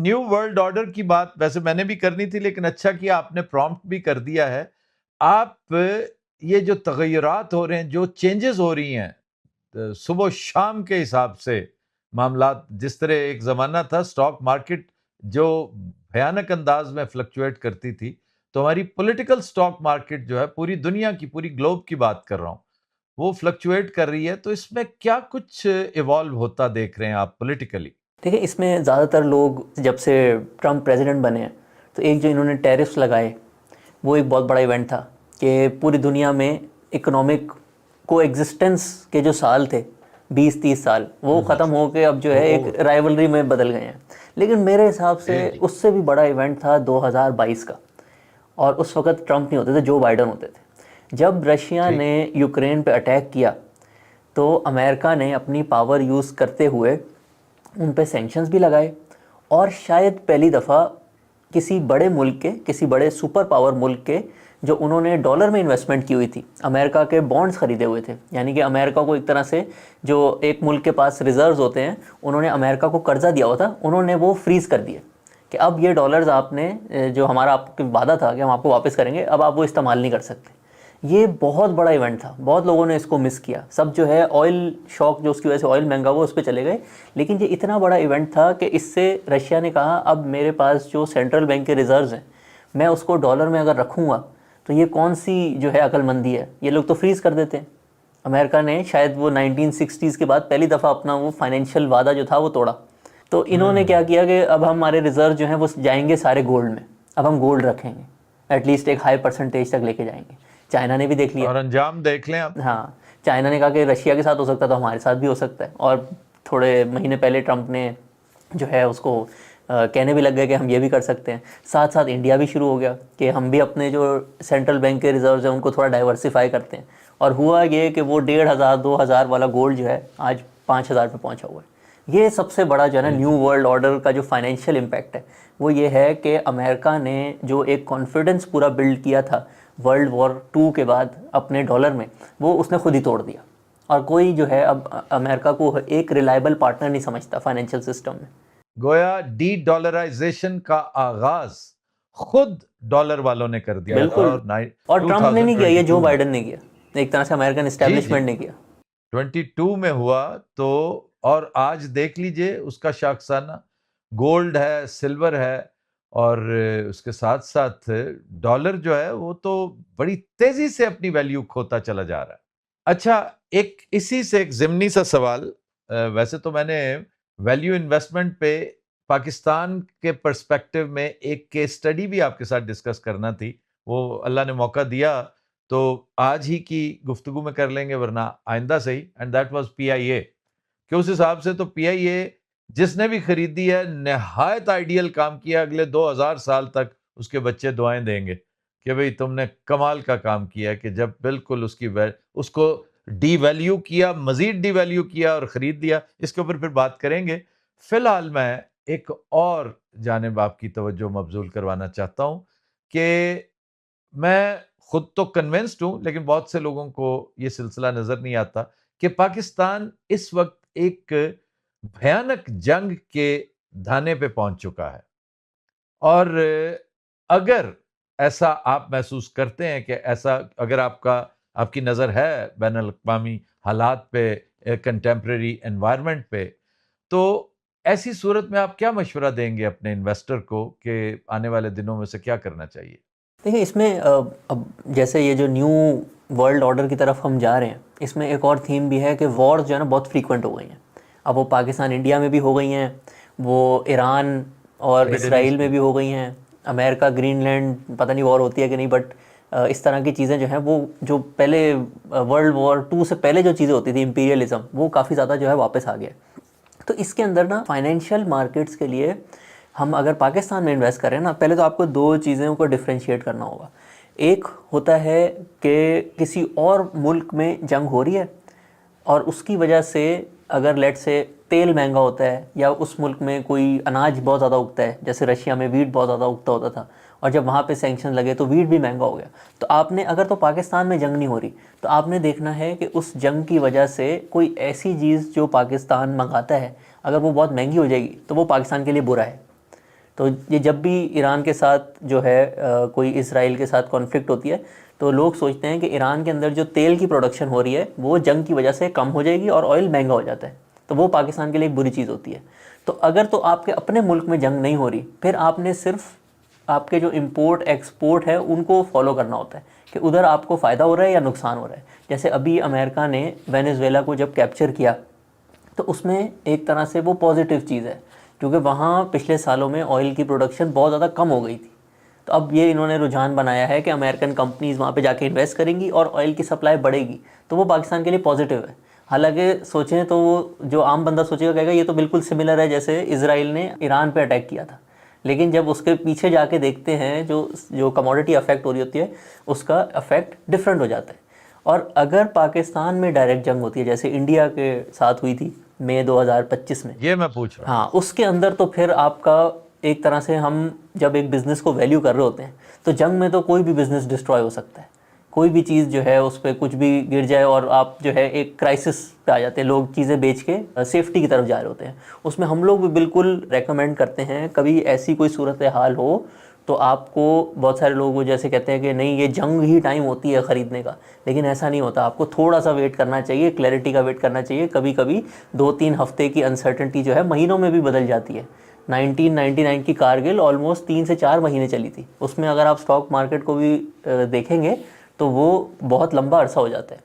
New world order की बात वैसे मैंने भी करनी थी, लेकिन अच्छा किया आपने प्रॉम्प्ट भी कर दिया है। आप ये जो तगय्युरात हो रहे हैं, जो चेंजेस हो रही हैं सुबह शाम के हिसाब से, मामलात जिस तरह एक ज़माना था स्टॉक मार्केट जो भयानक अंदाज में फ्लक्चुएट करती थी, तो हमारी पॉलिटिकल स्टॉक मार्केट जो है पूरी दुनिया की, पूरी ग्लोब की बात कर रहा हूँ, वो फ्लक्चुएट कर रही है। तो इसमें क्या कुछ इवॉल्व होता देख रहे हैं आप पॉलिटिकली? देखिए, इसमें ज़्यादातर लोग जब से ट्रम्प प्रेसिडेंट बने हैं, तो एक जो इन्होंने टैरिफ्स लगाए, वो एक बहुत बड़ा इवेंट था कि पूरी दुनिया में इकोनॉमिक को एग्जिस्टेंस के जो साल थे 20-30 साल, वो ख़त्म हो के अब जो है एक ओह! राइवलरी में बदल गए हैं। लेकिन मेरे हिसाब से जी, जी। उससे भी बड़ा इवेंट था 2022 का, और उस वक़्त ट्रम्प नहीं होते थे, जो बाइडन होते थे। जब रशिया ठीक। ने यूक्रेन पे अटैक किया, तो अमेरिका ने अपनी पावर यूज़ करते हुए उन पे सैंक्शंस भी लगाए, और शायद पहली दफ़ा किसी बड़े मुल्क के, किसी बड़े सुपर पावर मुल्क के, जो उन्होंने डॉलर में इन्वेस्टमेंट की हुई थी, अमेरिका के बॉन्ड्स खरीदे हुए थे, यानी कि अमेरिका को एक तरह से जो एक मुल्क के पास रिजर्व्स होते हैं, उन्होंने अमेरिका को कर्जा दिया हुआ था, उन्होंने वो फ्रीज़ कर दिए कि अब ये डॉलर्स आपने जो हमारा आपके वादा था कि हम आपको वापस करेंगे, अब आप वो इस्तेमाल नहीं कर सकते। ये बहुत बड़ा इवेंट था, बहुत लोगों ने इसको मिस किया। सब जो है ऑयल शॉक, जो उसकी वजह से ऑयल महंगा हुआ, उस पर चले गए। लेकिन ये इतना बड़ा इवेंट था कि इससे रशिया ने कहा, अब मेरे पास जो सेंट्रल बैंक के रिजर्व्स हैं, मैं उसको डॉलर में अगर रखूँगा तो ये कौन सी जो है अक्लमंदी है, ये लोग तो फ्रीज़ कर देते हैं। अमेरिका ने शायद वो 1960s के बाद पहली दफ़ा अपना वो फाइनेंशियल वादा जो था वो तोड़ा। तो इन्होंने क्या हुँ। किया कि अब हमारे रिजर्व जो हैं वो जाएंगे सारे गोल्ड में, अब हम गोल्ड रखेंगे, एटलीस्ट एक हाई परसेंटेज तक लेके जाएंगे। चाइना ने भी देख लिया। और अंजाम देख लें आप। हाँ, चाइना ने कहा कि रशिया के साथ हो सकता है तो हमारे साथ भी हो सकता है, और थोड़े महीने पहले ट्रम्प ने जो है उसको कहने भी लग गए कि हम ये भी कर सकते हैं। साथ साथ इंडिया भी शुरू हो गया कि हम भी अपने जो सेंट्रल बैंक के रिजर्व्स हैं उनको थोड़ा डाइवर्सिफाई करते हैं, और हुआ ये कि वो 1500-2000 वाला गोल्ड जो है आज 5000 पे पहुंचा हुआ है। ये सबसे बड़ा जो है ना जी, न्यू जी। वर्ल्ड ऑर्डर का जो फाइनेंशियल इम्पैक्ट है, वो ये है कि अमेरिका ने जो एक कॉन्फिडेंस पूरा बिल्ड किया था वर्ल्ड वॉर 2 के बाद अपने डॉलर में, वो उसने खुद ही तोड़ दिया। और कोई जो है अब अमेरिका को एक रिलायबल पार्टनर नहीं समझता फाइनेंशियल सिस्टम में। गोया डी डॉलराइजेशन का आगाज खुद डॉलर वालों ने कर दिया था, बिल्कुल। और और ट्रम्प ने नहीं किया, ये 2022 जो में। बाइडन ने किया, एक तरह से अमेरिकन जी, जी। इस्टेब्लिशमेंट ने किया। 22 में हुआ तो, और आज देख लीजिए उसका शाखसाना गोल्ड है, सिल्वर है, और उसके साथ-साथ डॉलर जो है वो तो बड़ी तेज़ी से अपनी वैल्यू खोता चला जा रहा है। अच्छा, एक इसी से एक ज़िमनी सा सवाल, वैसे तो मैंने वैल्यू इन्वेस्टमेंट पे पाकिस्तान के पर्सपेक्टिव में एक केस स्टडी भी आपके साथ डिस्कस करना थी। वो अल्लाह ने मौका दिया तो आज ही की गुफ्तगू में कर लेंगे, वरना आइंदा सही। एंड दैट वाज़ पीआईए, कि उस हिसाब से तो पीआईए जिसने भी खरीदी है निहायत आइडियल काम किया। अगले 2000 साल तक उसके बच्चे दुआएं देंगे कि भाई तुमने कमाल का काम किया है, कि जब बिल्कुल उसको डीवैल्यू किया, मजीद डीवैल्यू किया और खरीद लिया। इसके ऊपर फिर बात करेंगे। फिलहाल मैं एक और जानिब आपकी तवज्जो मबजूल करवाना चाहता हूं कि मैं खुद तो कन्विंस्ड हूं, लेकिन बहुत से लोगों को यह सिलसिला नजर नहीं आता कि पाकिस्तान इस वक्त एक भयानक जंग के धाने पे पहुंच चुका है। और अगर ऐसा आप महसूस करते हैं कि ऐसा अगर आपकी नज़र है बैनुल अक़वामी हालात पे, कंटेम्परेरी एनवायरनमेंट पे, तो ऐसी सूरत में आप क्या मशवरा देंगे अपने इन्वेस्टर को कि आने वाले दिनों में से क्या करना चाहिए? देखिए, इसमें अब जैसे ये जो न्यू वर्ल्ड ऑर्डर की तरफ हम जा रहे हैं, इसमें एक और थीम भी है कि वॉर जो है ना बहुत फ्रीक्वेंट हो गई हैं। अब वो पाकिस्तान इंडिया में भी हो गई हैं, वो ईरान और मिडिल इसराइल ईस्ट में में। भी हो गई हैं, अमेरिका ग्रीनलैंड पता नहीं वॉर होती है कि नहीं, बट इस तरह की चीज़ें जो हैं वो जो पहले वर्ल्ड वॉर 2 से पहले जो चीज़ें होती थी, इंपीरियलिज्म, वो काफ़ी ज़्यादा जो है वापस आ गया। तो इसके अंदर ना फाइनेंशियल मार्केट्स के लिए हम अगर पाकिस्तान में इन्वेस्ट करें ना, पहले तो आपको दो चीज़ों को डिफ्रेंशिएट करना होगा। एक होता है कि किसी और मुल्क में जंग हो रही है, और उसकी वजह से अगर लेट से तेल महंगा होता है, या उस मुल्क में कोई अनाज बहुत ज़्यादा उगता है, जैसे रशिया में वीट बहुत ज़्यादा उगता होता था, और जब वहाँ पे सैंक्शन लगे तो वीट भी महंगा हो गया। तो आपने अगर, तो पाकिस्तान में जंग नहीं हो रही, तो आपने देखना है कि उस जंग की वजह से कोई ऐसी चीज़ जो पाकिस्तान मंगाता है, अगर वो बहुत महंगी हो जाएगी तो वो पाकिस्तान के लिए बुरा है। तो ये जब भी ईरान के साथ जो है कोई इसराइल के साथ कॉन्फ्लिक्ट होती है तो लोग सोचते हैं कि ईरान के अंदर जो तेल की प्रोडक्शन हो रही है वो जंग की वजह से कम हो जाएगी और ऑयल महंगा हो जाता है, तो वो पाकिस्तान के लिए एक बुरी चीज़ होती है। तो अगर तो आपके अपने मुल्क में जंग नहीं हो रही, फिर आपने सिर्फ आपके जो इंपोर्ट एक्सपोर्ट है उनको फॉलो करना होता है कि उधर आपको फ़ायदा हो रहा है या नुकसान हो रहा है। जैसे अभी अमेरिका ने वेनेजुएला को जब कैप्चर किया तो उसमें एक तरह से वो पॉजिटिव चीज़ है, क्योंकि वहाँ पिछले सालों में ऑयल की प्रोडक्शन बहुत ज़्यादा कम हो गई थी। तो अब ये इन्होंने रुझान बनाया है कि अमेरिकन कंपनीज़ वहाँ पे जाके इन्वेस्ट करेंगी और ऑयल की सप्लाई बढ़ेगी, तो वो पाकिस्तान के लिए पॉजिटिव है। हालांकि सोचें तो वो जो आम बंदा सोचेगा कहेगा ये तो बिल्कुल सिमिलर है जैसे इजराइल ने ईरान पे अटैक किया था, लेकिन जब उसके पीछे जाके देखते हैं जो जो कमोडिटी अफेक्ट हो रही होती है उसका अफेक्ट डिफरेंट हो जाता है। और अगर पाकिस्तान में डायरेक्ट जंग होती है जैसे इंडिया के साथ हुई थी मई 2025 में, ये मैं पूछ रहा हूँ, हाँ, उसके अंदर तो फिर आपका एक तरह से हम जब एक बिज़नेस को वैल्यू कर रहे होते हैं तो जंग में तो कोई भी बिज़नेस डिस्ट्रॉय हो सकता है, कोई भी चीज़ जो है उस पर कुछ भी गिर जाए और आप जो है एक क्राइसिस पे आ जाते हैं, लोग चीज़ें बेच के सेफ्टी की तरफ जा रहे होते हैं। उसमें हम लोग भी बिल्कुल रेकमेंड करते हैं कभी ऐसी कोई सूरत हाल हो तो आपको, बहुत सारे लोग वो जैसे कहते हैं कि नहीं ये जंग ही टाइम होती है ख़रीदने का, लेकिन ऐसा नहीं होता। आपको थोड़ा सा वेट करना चाहिए, क्लैरिटी का वेट करना चाहिए। कभी कभी 2-3 हफ्ते की अनसर्टेनिटी जो है महीनों में भी बदल जाती है। 1999 की कारगिल ऑलमोस्ट 3 से 4 महीने चली थी, उसमें अगर आप स्टॉक मार्केट को भी देखेंगे तो वो बहुत लंबा अरसा हो जाता है।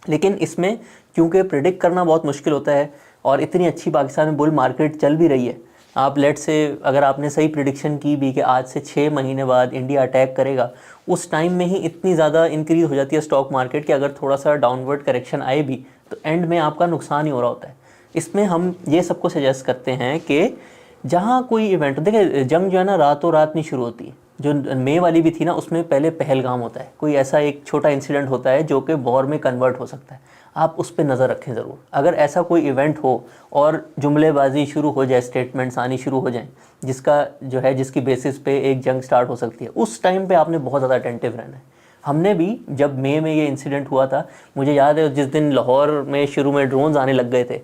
लेकिन इसमें क्योंकि प्रिडिक्ट करना बहुत मुश्किल होता है और इतनी अच्छी पाकिस्तान में बुल मार्केट चल भी रही है, आप लेट से अगर आपने सही प्रिडिक्शन की भी कि आज से 6 महीने बाद इंडिया अटैक करेगा, उस टाइम में ही इतनी ज़्यादा इंक्रीज़ हो जाती है स्टॉक मार्केट कि अगर थोड़ा सा डाउनवर्ड करेक्शन आए भी तो एंड में आपका नुकसान ही हो रहा होता है। इसमें हम ये सबको सजेस्ट करते हैं कि जहाँ कोई इवेंट, देखिए जंग जो है ना रातों रात नहीं शुरू होती। जो मई वाली भी थी ना उसमें पहले पहलगाम होता है, कोई ऐसा एक छोटा इंसिडेंट होता है जो कि वॉर में कन्वर्ट हो सकता है। आप उस पर नज़र रखें ज़रूर। अगर ऐसा कोई इवेंट हो और जुमलेबाजी शुरू हो जाए, स्टेटमेंट्स आनी शुरू हो जाएं जिसका जो है जिसकी बेसिस पे एक जंग स्टार्ट हो सकती है, उस टाइम पे आपने बहुत ज़्यादा अटेंटिव रहना है। हमने भी जब मई में ये इंसिडेंट हुआ था, मुझे याद है जिस दिन लाहौर में शुरू में ड्रोन्स आने लग गए थे,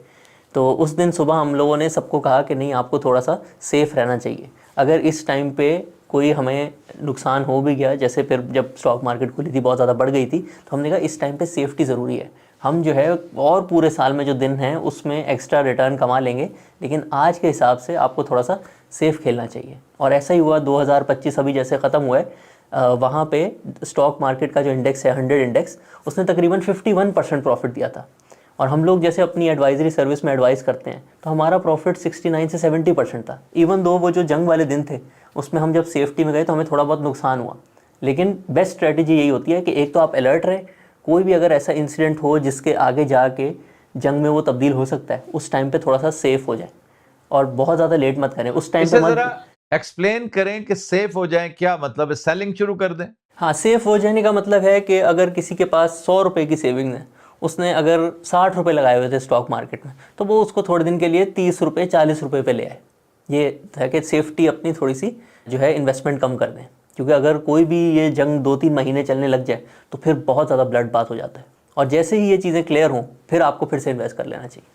तो उस दिन सुबह हम लोगों ने सबको कहा कि नहीं आपको थोड़ा सा सेफ़ रहना चाहिए। अगर इस टाइम पे कोई हमें नुकसान हो भी गया, जैसे फिर जब स्टॉक मार्केट खुली थी बहुत ज़्यादा बढ़ गई थी, तो हमने कहा इस टाइम पे सेफ्टी ज़रूरी है। हम जो है और पूरे साल में जो दिन हैं उसमें एक्स्ट्रा रिटर्न कमा लेंगे, लेकिन आज के हिसाब से आपको थोड़ा सा सेफ़ खेलना चाहिए। और ऐसा ही हुआ 2025 अभी जैसे ख़त्म हुआ है, वहाँ पे स्टॉक मार्केट का जो इंडेक्स है 100 इंडेक्स, उसने तकरीबन 51% प्रॉफिट दिया था। और हम लोग जैसे अपनी एडवाइजरी सर्विस में एडवाइस करते हैं तो हमारा प्रॉफिट 69 से 70% था। इवन दो वो जो जंग वाले दिन थे उसमें हम जब सेफ्टी में गए तो हमें थोड़ा बहुत नुकसान हुआ, लेकिन बेस्ट स्ट्रेटजी यही होती है कि एक तो आप अलर्ट रहे, कोई भी अगर ऐसा इंसिडेंट हो जिसके आगे जाके जंग में वो तब्दील हो सकता है, उस टाइम पे थोड़ा सा सेफ हो जाए और बहुत ज़्यादा लेट मत करें उस टाइम पे। जरा एक्सप्लेन करें कि सेफ हो जाए, क्या मतलब है? सेलिंग शुरू कर दें? हाँ, सेफ हो जाने का मतलब है कि अगर किसी के पास 100 रुपये की सेविंग है, उसने अगर 60 रुपये लगाए हुए थे स्टॉक मार्केट में, तो वो उसको थोड़े दिन के लिए 30 रुपये 40 रुपये पे ले आए। ये है कि सेफ्टी अपनी थोड़ी सी जो है इन्वेस्टमेंट कम कर दें, क्योंकि अगर कोई भी ये जंग 2-3 महीने चलने लग जाए तो फिर बहुत ज़्यादा ब्लड बात हो जाता है। और जैसे ही ये चीज़ें क्लियर हों फिर आपको फिर से इन्वेस्ट कर लेना चाहिए।